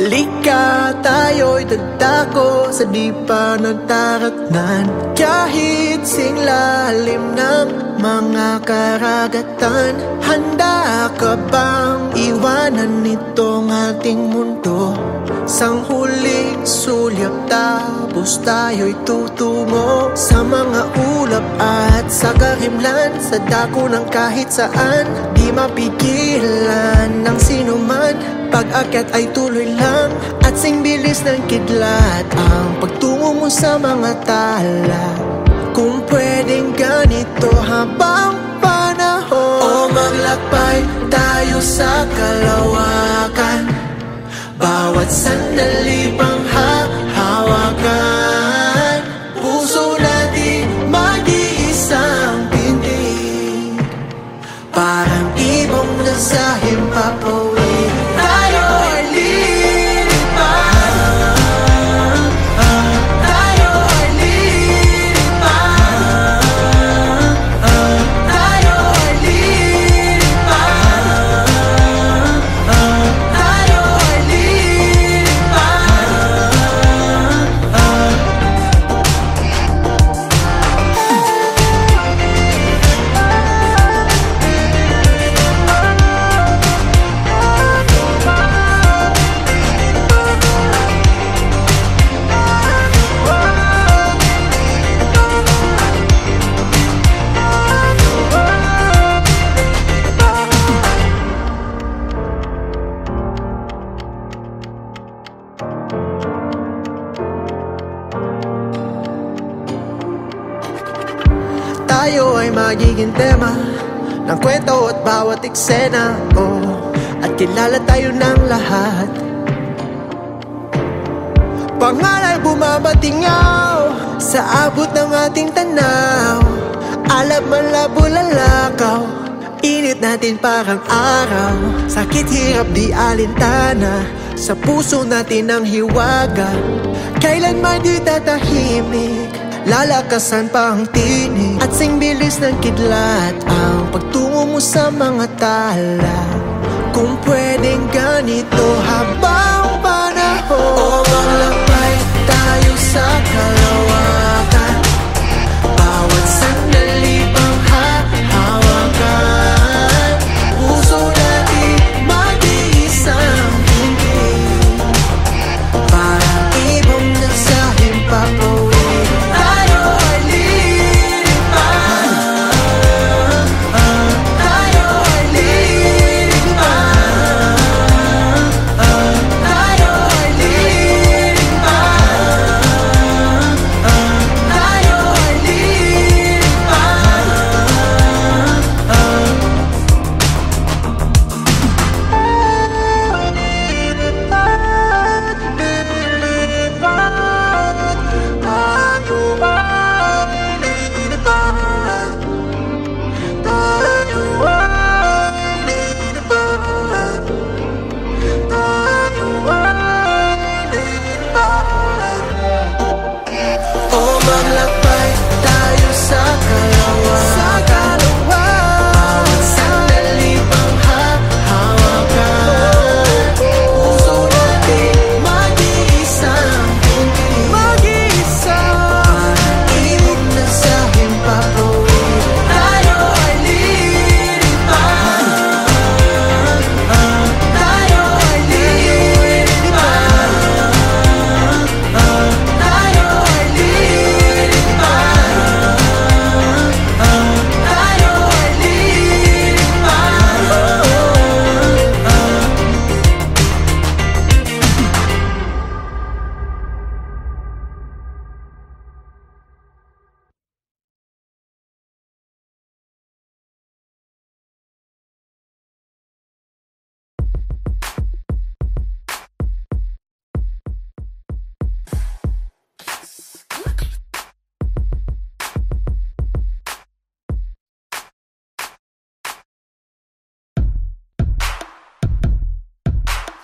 Lika tayo'y dagdako sa di pa nagtaratnan. Kahit singlalim ng mga karagatan, handa ka bang iwanan itong ating mundo? Sang huling sulyap tapos tayo'y tutungo sa mga ulap at sa karimlan, sa dako ng kahit saan. Di mapigilan ng sinuman, pag-akyat ay tuloy lang at sing bilis ng kidlat ang pagtungo mo sa mga tala. Kung pwedeng ganito habang panahon, o maglakbay tayo sa kalawakan, bawat sandali pang hahawakan. Puso natin mag-iisang pintig, parang ibong nasa himpapawid. Tayo ay lilipad, tayo ay lilipad, tayo ay lilipad, tayo ay tayo ay magiging tema ng kwento at bawat eksena, at kilala tayo ng lahat. Pangalay bumabatingaw sa abot ng ating tanaw, alab man labo lalakaw, init natin parang araw. Sakit hirap di alintana, sa puso natin ang hiwaga, kailanman di tatahimik, lalakasan pa ang tinig at sing bilis ng kidlat ang pagtungo mo sa mga tala. Kung pwedeng ganito habang panahon, o maglakbay tayo sa kalawakan, bawat sandali pang hahawakan. Puso natin mag-iisang pintig, parang ibong nasa himpapawid.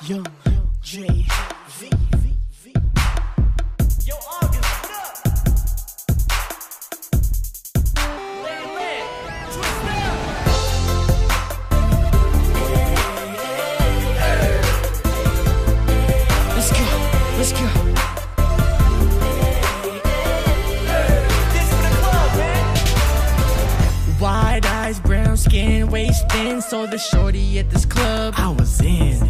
Young J V. Yo, August, what up? Lay, twist down. go. Wide eyes, brown skin, waist thin. Saw the shorty at this club, I was in.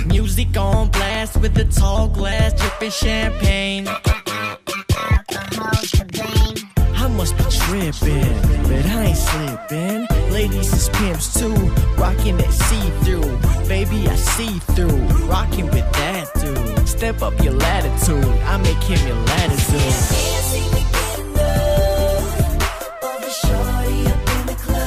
Music on blast with the tall glass, dripping champagne. I must be tripping, but I ain't slipping. Ladies is pimps too, rocking that see-through. Baby, I see through, rocking with that dude. Step up your latitude, I make him your latitude. Can't see me get enough of the shorty up in the club.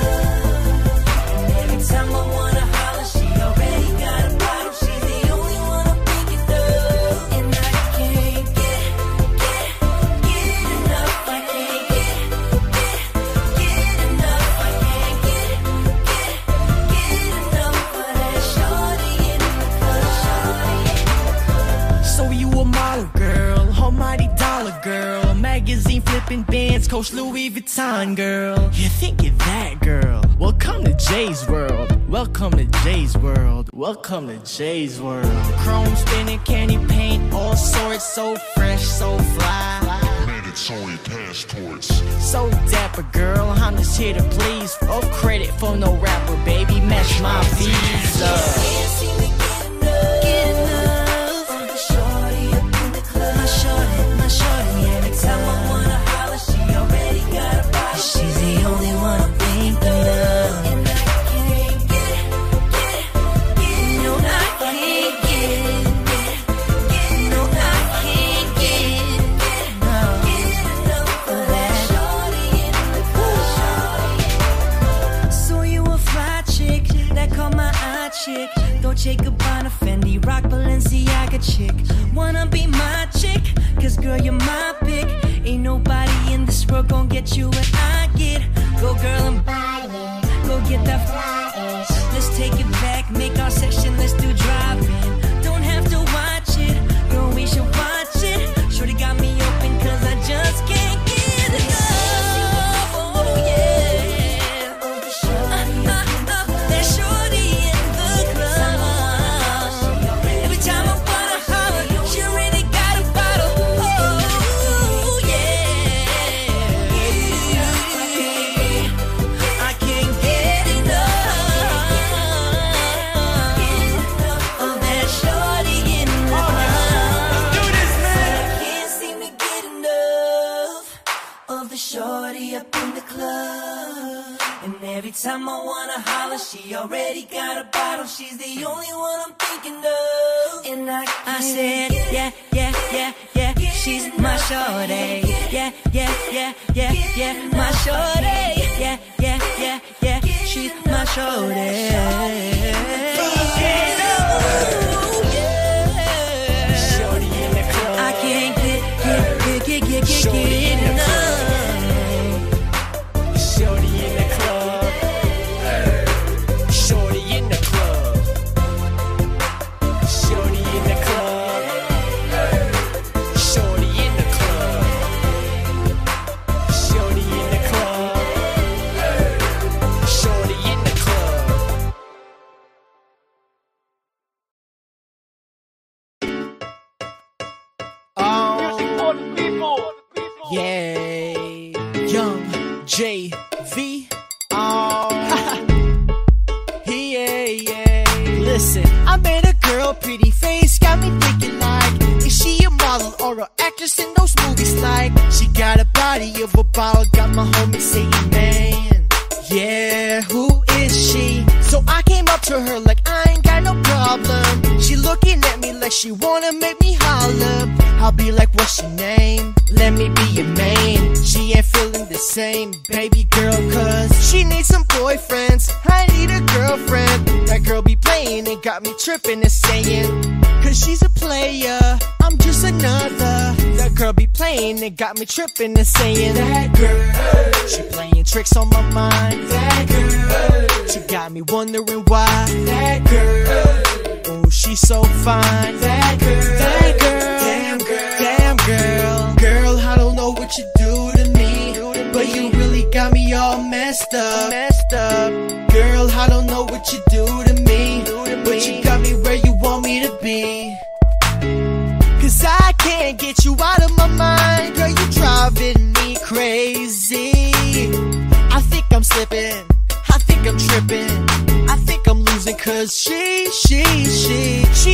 And every time I wanna holler, she already got a bottle. She's the only one I'm thinking of. And I can't get enough. I can't get enough. I can't get enough of that shorty in the club. So you a model girl, almighty dollar girl, magazine flipping bands, Coach Louis Vuitton girl. You think you're that girl? Welcome to Jay's world. Welcome to Jay's world. Welcome to Jay's world. Chrome spinning, candy paint, all sorts, so fresh, so fly. Mandatory passports. So dapper girl, I'm just here to please. Oh, credit for no rapper, baby, match my visa. Can't see me get enough of the shorty up in the club. My shorty, every time I wanna holler, she already got a bottle. She's the only one I'm thinking of. And I can't get no, I can't get no, I can't get enough of that shorty in the club. So you a fly chick, that caught my eye chick. Dolce Gabbana, Fendi, Rock, Balenciaga chick. Wanna be my chick, cause girl you're my pick. Ain't nobody in this world gon' get you what I get. Go girl and buy it, go get that fly ass. Let's take it back, make our session, let's do driving. Don't have to watch it, girl we should watch it. Shorty got me open cause I just can't get enough. Oh yeah, that shorty in the club. Every time I wanna holler, she already got a bottle. Oh yeah, I can't get enough of that shorty in the club. I can't seem to get enough of the shorty up in the club. And every time I wanna holler, she already got a bottle. She's the only one I'm thinking of. And I said, yeah, she's my shorty. Yeah, my shorty. Yeah, she's my shorty. Shorty in the club. I can't get enough. Shorty in the club. Shorty in the club. Shorty in the club. Shorty in the club. Shorty in the club. Shorty in the club. Yeah, Young JV. Yeah. Listen, I met a girl, pretty face, got me thinking like, is she a model or an actress in those movies? Like, she got a body of a bottle, got my homie saying, man, yeah, who is she? So I came up to her like I ain't got no problem. She looking at me like she wanna make me holler. I'll be like, what's your name? Let me be your main. She ain't feeling the same, baby girl, cause she needs some boyfriends. I need a girlfriend. That girl be playing and got me tripping and saying, cause she's a player, I'm just another. That girl be playing and got me tripping and saying, that girl, she playing tricks on my mind. That girl, she got me wondering why. That girl, oh, she's so fine. That girl, damn girl, I don't know what you do to me, but you really got me all messed up. Girl, I don't know what you do to me, but you got me where you want me to be. can't get you out of my mind. Girl, you driving me crazy. I think I'm slipping, I think I'm tripping, I think I'm losing, cause she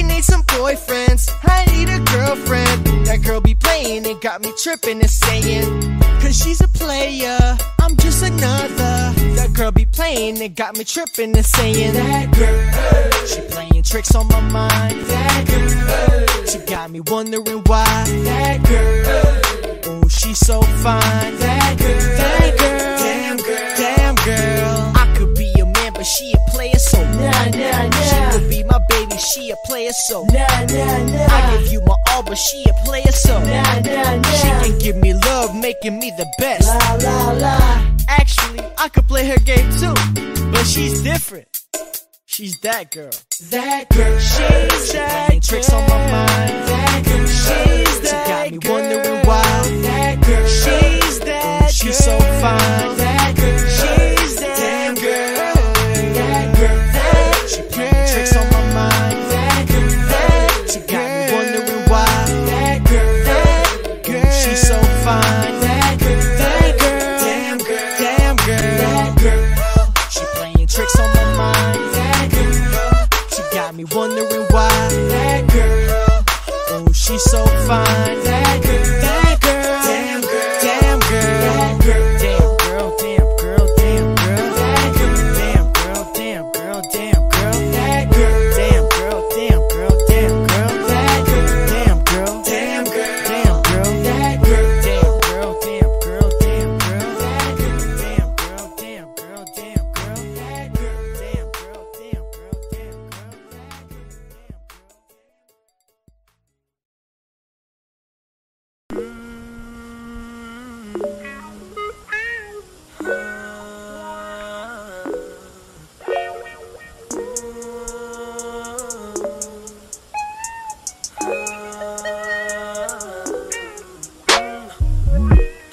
needs some boyfriends, I need a girlfriend. That girl be playing and got me tripping and saying, cause she's a player, I'm just another. That girl be playing and got me tripping and saying, that girl, she playing tricks on my mind. That girl, she got me wondering why. That girl, oh, she's so fine. That girl, damn girl, damn girl. I could be a man, but she a player, so nah. She could be my baby, she a player, so nah. I give you my all, but she a player, so nah. She can give me love, making me the best. Actually, I could play her game too, but she's different. She's that girl. That girl. She's that girl. Tricks on my mind. That girl. She's that girl. She got me wondering why. That girl. She's that girl. She's so fine. That girl. She's that damn girl. That girl. She playing tricks on my mind. That girl. She got me wondering why. That girl. She's so fine. That girl. Damn girl. Damn girl. That girl. She playing tricks on my mind. Got me wondering why. That girl, oh, she's so fine. That girl, that girl, damn girl, damn girl, damn girl, damn girl, damn girl, that girl, damn girl, damn girl, damn girl, that girl, damn girl, damn girl, damn girl, that girl, damn girl, damn girl, damn girl, that girl, damn girl, damn girl, damn girl, that girl, damn girl, damn girl, damn girl, that girl, damn girl, damn girl, damn girl.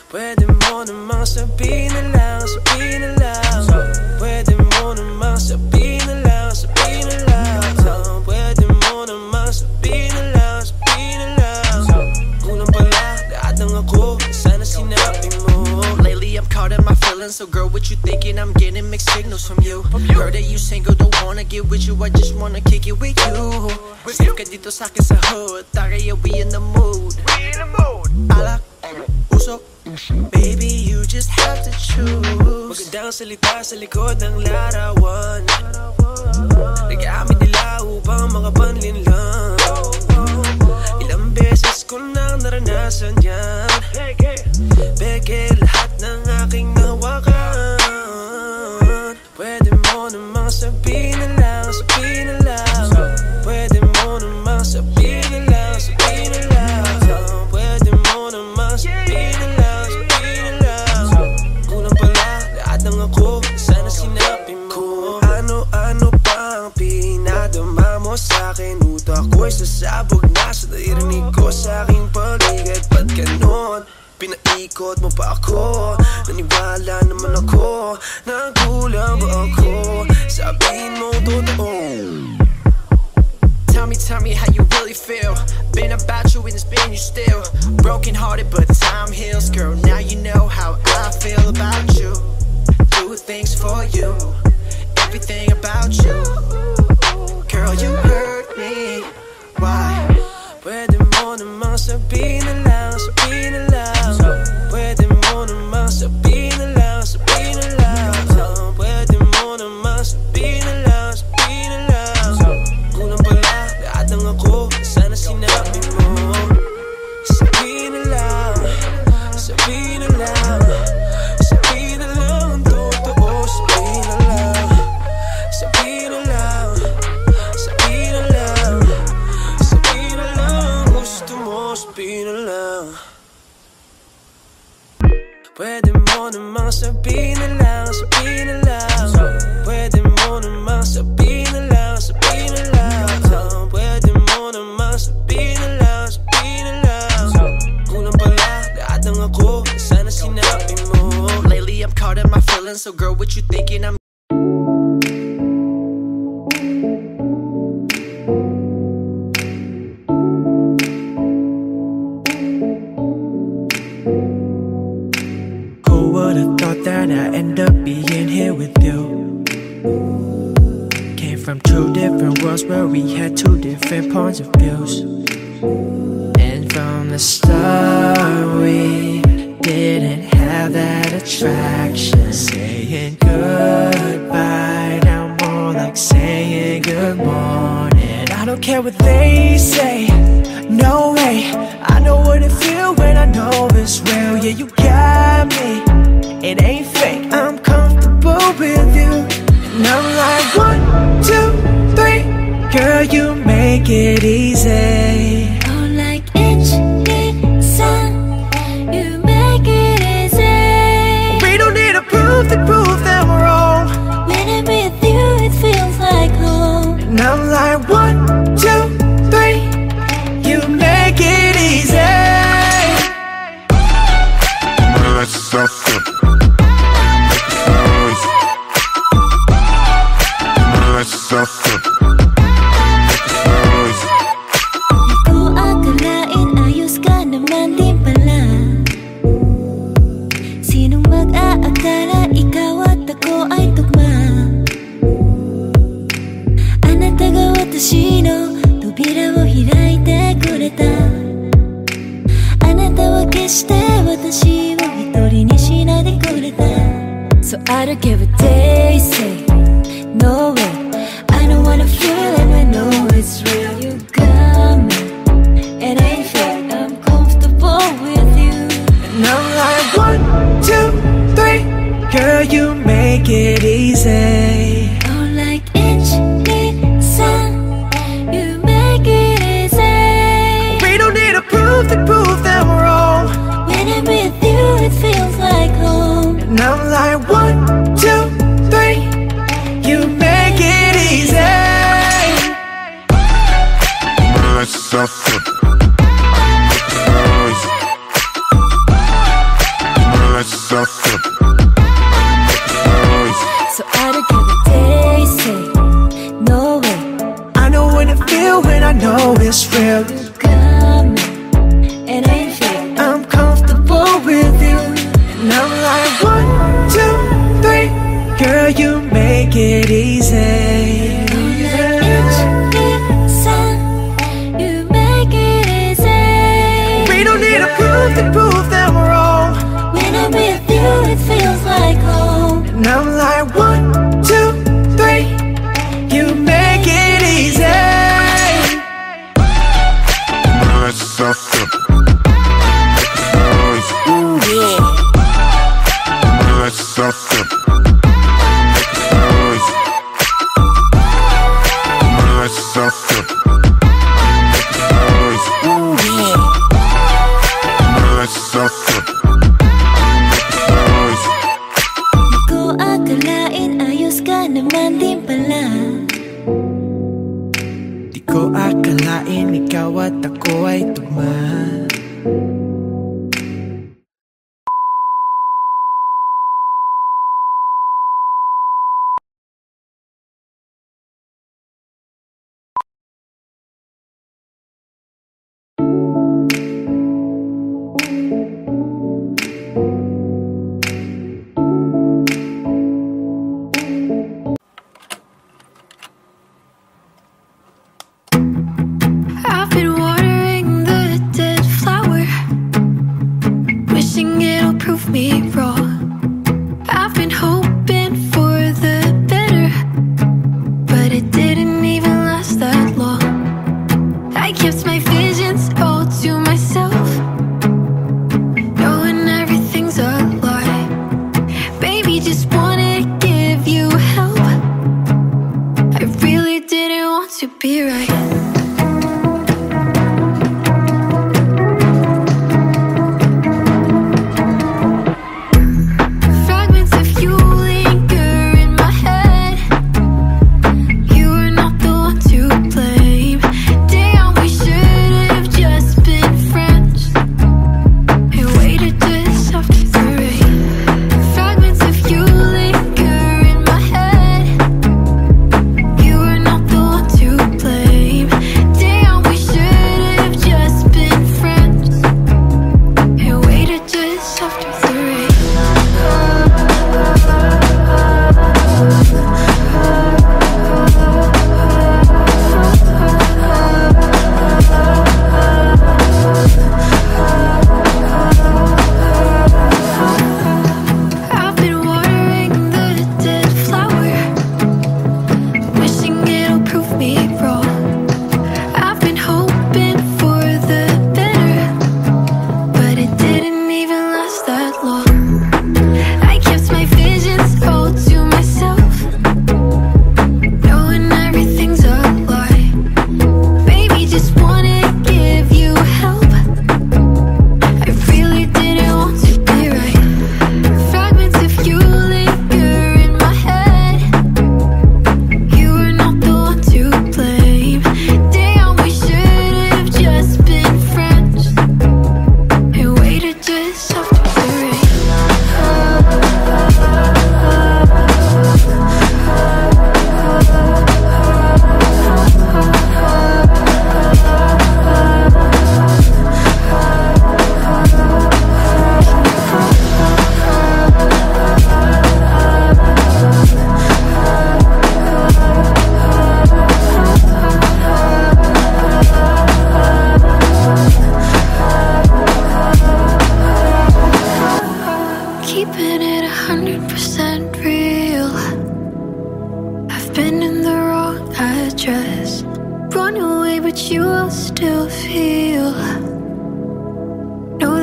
Pwede mo namang sabihin na lang, sabihin na lang. Pwede mo namang sabihin na lang, sabihin na lang. Pwede mo namang sabihin na lang, sabihin na lang. Kulang pala, lahat ng ako, sana sinabi mo. Lately I'm caught in my feelings, so girl, what you thinking? I'm getting mixed signals from you. Heard that you single, don't wanna get with you, I just wanna kick it with you. Safe ka dito sa'kin sa hood, Takaya, we in the mood. Alak, usok, baby, you just have to choose. Magandang salita sa likod ng larawan, nagamit nila upang makapanlin lang. Ilang beses ko nang naranasan yan, beke lahat ng aking nahawakan. Pwede mo namang sabihin na lang, sabihin na lang. Pwede mo namang sabihin na lang, sabihin na lang. Pwede mo namang sabihin na lang, sabihin na lang. Kulang pala, lahat ng ako, sana sinabi mo. Ano-ano pa ang pinadama mo sa'kin? Utak ko'y sasabog na sa narinig ko sa aking paligid. Ba't ganon? Pinaikot mo pa ako, naniwala naman ako, nagulang ba ako? Sabihin mo totoo. Tell me how you really feel. Been about you and it's been you still. Broken hearted but time heals. Girl, now you know how I feel about you. Do things for you, everything about you. Girl, you hurt me, why? Pwede mo namang sabihin na lang, sabihin na lang. Pwede mo namang sabihin na lang, sabihin na lang. Pwede mo namang sabihin na lang, sabihin na lang. Kulang pala, lahat ng ako, sana sinabi mo. Sabihin na lang, sabihin na lang. Sabihin na lang ang totoo, sabihin na lang. Sabihin na lang, sabihin na lang. Sabihin na lang, gusto mo, sabihin na lang. Pwede mo namang sabihin na lang, sabihin na lang. Pwede mo namang sabihin na lang, sabihin na lang. Pwede mo namang sabihin na lang, sabihin na lang. Kulang pala, lahat ng ako, sana sinabi mo. Lately I'm caught in my feelings, so girl, what you thinking? I'm that I end up being here with you. Came from two different worlds where we had two different points of views. And from the start we didn't have that attraction. Saying goodbye now more like saying good morning. I don't care what they say, no way. I know what it feels when I know it's real. Yeah, you got me, it ain't fake. I'm comfortable with you. And I'm like 1, 2, 3. Girl, you make it easy. Oh, like Ichi-san, you make it easy. We don't need to prove that we're wrong. When I'm with you, it feels like home. And I'm like 1, 2, 3. You make it easy. That's something. That's something. Di ko akalain ayos ka naman din pala. Sinong mag-aakala ikaw at ako ay tugma? Anata ga watashi no tobira wo hiraite kureta. Anata wa keshite watashi wo hitori ni shinai de kureta. So I don't care what they say, no way. I don't wanna feel it, I know it's real. You got me, it ain't fake. I'm comfortable with you. And I'm like 1, 2, 3. Girl, you make it easy. Oh, like Ichi-san, you make it easy. We don't need to prove that we're wrong. When I'm with you, it feels like home. And I'm like 1, 2, 3. You make it easy. That's something. That's something. So I don't care what they say, no way. I know what it feel when I know it's real. You got me, it ain't fake. I'm comfortable with you. And I'm like 1, 2, 3. Girl, you make it easy. Ichi-san, you make it easy. We don't need to prove that we're wrong. When I'm with you, it feels like home. And I'm like 1, 2, 3. You make it easy. That's something. Ooh, yeah. That's something. That's something. Ooh, yeah. That's something. Di ko akalain ayos ka naman din pala. Di ko akalain ikaw at ako ay tugma.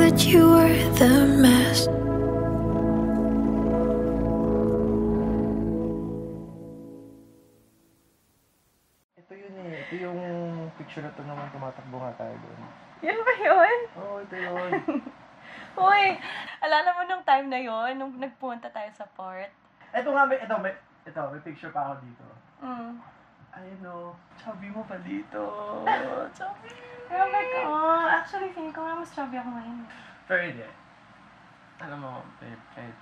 that you were the mess. Ito yun eh. Ito yung picture na to naman tumatakbo nga tayo doon. Yan ba yun? Oo, ito yun. Uy, alala mo nung time na yun, nung nagpunta tayo sa port? Ito nga, may picture pa ako dito. Ayun o, chubby mo pa dito. Chubby. Grabe ko. Actually, feeling ko nga mas chubby ako ngayon. Pero hindi. Alam mo, kahit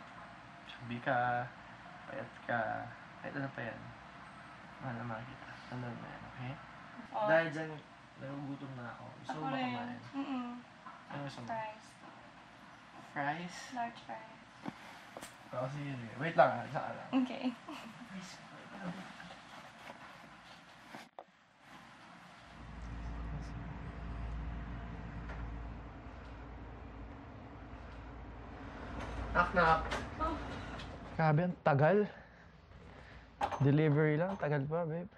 chubby ka, payat ka, kahit ano pa yan. Mahal na makikita. Tandaan mo yan, okay? Oh. Dahil dyan, nagugutom na ako. Gusto mo ba rin. kumain? Ano gusto mo? Fries. Fries? Large fries. Oo, sige. Wait lang ha, saan lang. Okay. Knock. Grabe, ang tagal. Delivery lang, tagal pa, babe.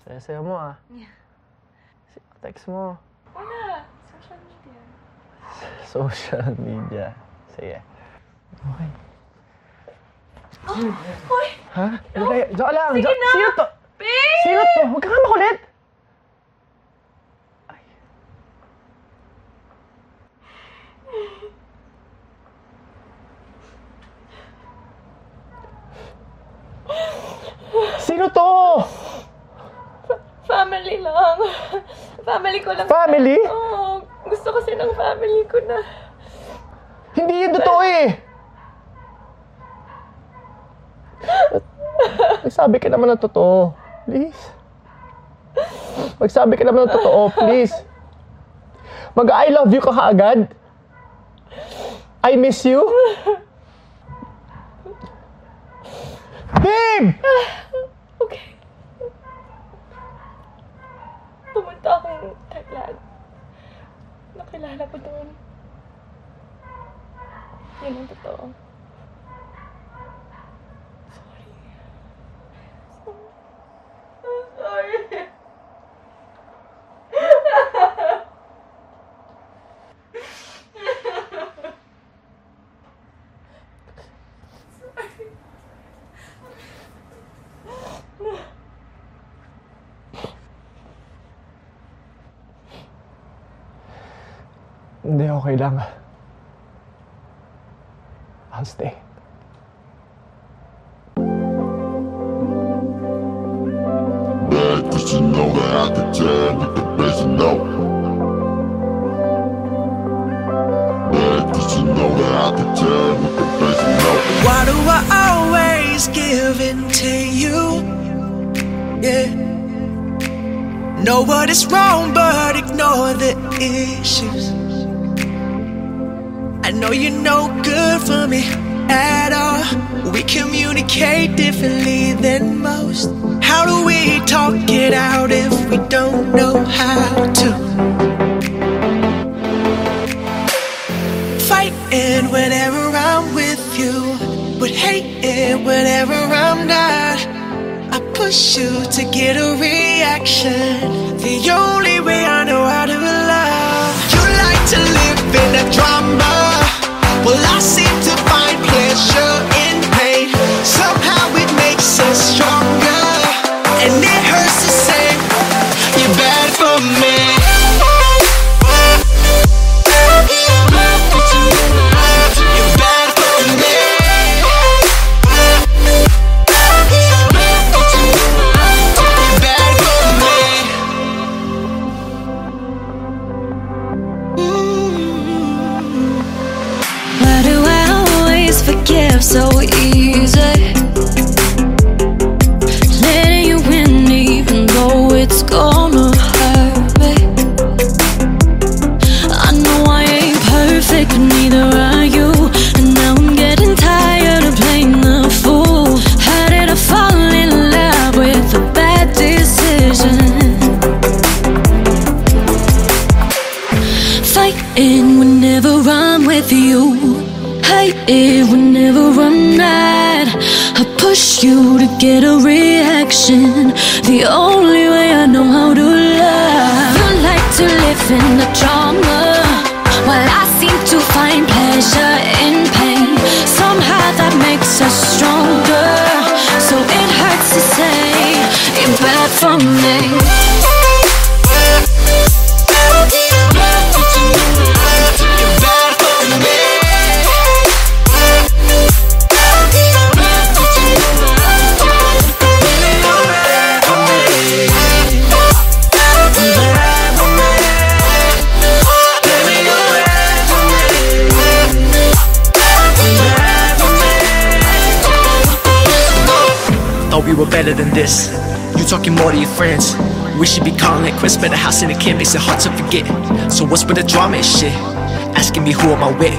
Saya-saya mo ah. Yeah. Text mo. Wala. Social media. Social media. Sige. Okay. Uy! Ha? Ano kaya? Diyan ka lang! Sige na! Sino to? Babe! Sino to? Huwag ka nga makulit! Ay. Sino to? Family lang. Family ko lang. Family? Oo. Gusto kasi ng family ko na. Hindi yun totoo eh! Magsabi ka naman ng totoo. Please. Magsabi ka naman ng totoo, please. Mag-I love you ka kaagad. I miss you. Babe! Okay. Pumunta akong Thailand. Nakilala ko doon. Yun ang totoo. Sorry. I'm sorry. Hindi, okay lang. I'll stay. Bad, 'cause you know that I can tell with the best note. Bad, 'cause you know that I can tell with the best note. Why do I always give in to you? Yeah. Know what is wrong, but ignore the issues. I know you're no good for me at all. We communicate differently than most. How do we talk it out if we don't know how to? Fighting whenever I'm with you, but hating whenever I'm not. I push you to get a reaction, the only way I know how to love. You like to live in a drama, well I seem to find pleasure in pain. Somehow it makes us stronger, and it hurts to say you're bad for me. You're bad for me. You're bad for me. Why do I always forgive so easy? Letting you win even though it's gonna hurt me. I know I ain't perfect, but neither are you. And now I'm getting tired of playing the fool. How did I fall in love with a bad decision? Fighting whenever I'm with you, hate it whenever I'm not. I push you to get a reaction, the only way I know how to love. You like in the drama, while I seem to find pleasure in pain. Somehow that makes us stronger, so it hurts to say you're bad for me. Thought we were better than this. You talking more to your friends. We should be calling it quits, but a house and a kid makes it hard to forget. So what's with the drama and shit? Asking me who am I with?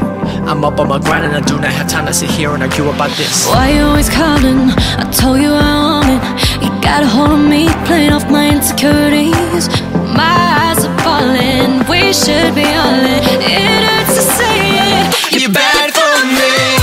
I'm up on my grind and I do not have time to sit here and argue about this. Why you always calling? I told you I want it. You got a hold of me, playing off my insecurities. My eyes are falling, we should be all in. It hurts to say it, you're bad for me.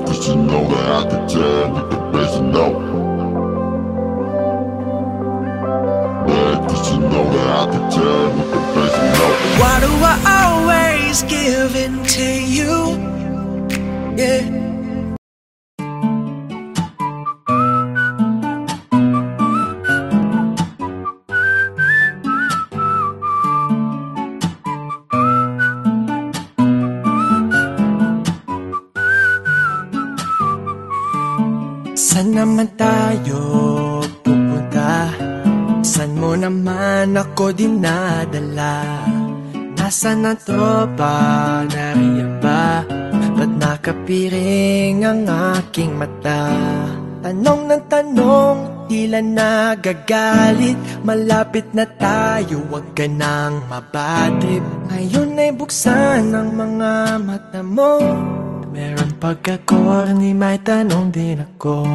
Cause you know that I can tell with the bass and no. Cause you know that I can tell with the bass and no. Why do I always give in to you? Yeah. Saan naman tayo pupunta? Saan mo naman ako dinadala? Nasaan ang tropa? Nariyan ba? Ba't nakapiring ang aking mata? Tanong ng tanong, tila nagagalit. Malapit na tayo, wag ka nang mabadrip. Ngayon ay buksan ang mga mata mo. Meron pagka-corny, may tanong din ako.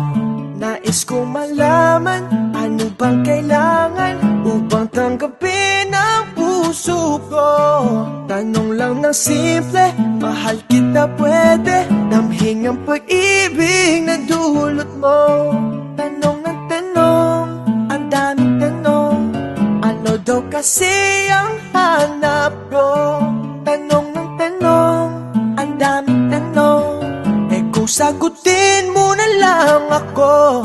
Nais kong malaman, ano bang kailangan upang tanggapin ang puso ko? Tanong lang ng simple, mahal kita pwede damhin ang pag-ibig na dulot mo. Tanong ng tanong, ang daming tanong, ano daw kasi ang hanap ko? Tanong ng tanong, ang daming tanong, eh kung sagutin mo na lang ako.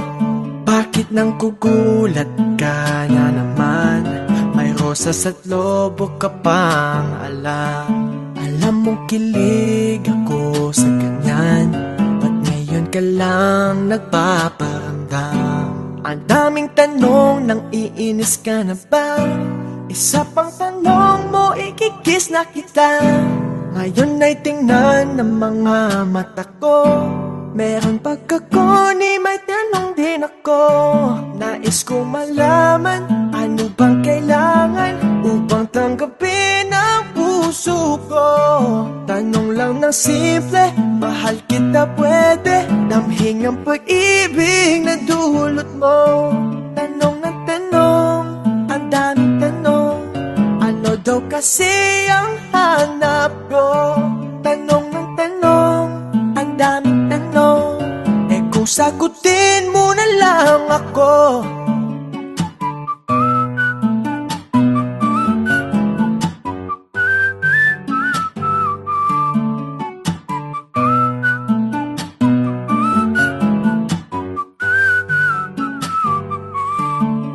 Bakit nang kugulat ka na naman? May rosas at lobo ka pang alam. Alam mong kilig ako sa ganyan, ba't ngayon ka lang nagpaparamdam? Ang daming tanong, nang iinis ka na ba? Isa pang tanong mo, ikikis na kita. Ngayon ay tingnan ng mga mata ko. Meron pagkakoni, may tanong din ako. Nais kong malaman, ano bang kailangan upang tanggapin ang puso ko? Tanong lang ng simple, mahal kita pwede damhin ang pag-ibig na dulot mo. Tanong ng tanong, ang daming tanong, ano daw kasi ang hanap ko? Tanong ng tanong, ang daming tanong, eh kung sagutin mo na lang ako.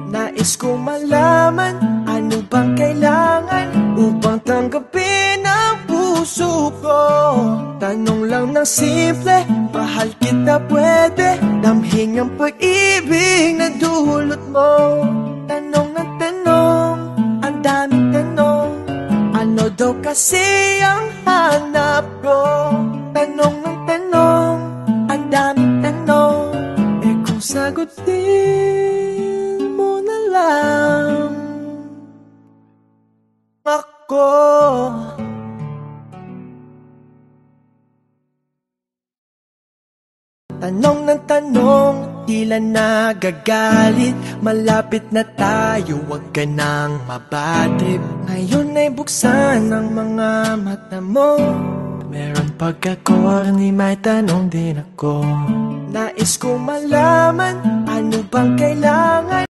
Nais kong malaman, ano bang kailangan upang tanggapin ang puso ko? Tanong lang ng simple, mahal kita pwede damhin ang pag-ibig na dulot mo. Tanong ng tanong, ang daming tanong, ano daw kasi ang hanap ko? Tanong ko. Tanong ng tanong, tila nagagalit. Malapit na tayo, wag ka nang mabatrip. Ngayon ay buksan ang mga mata mo. Meron pagka-corny, may tanong din ako. Nais ko malaman, ano bang kailangan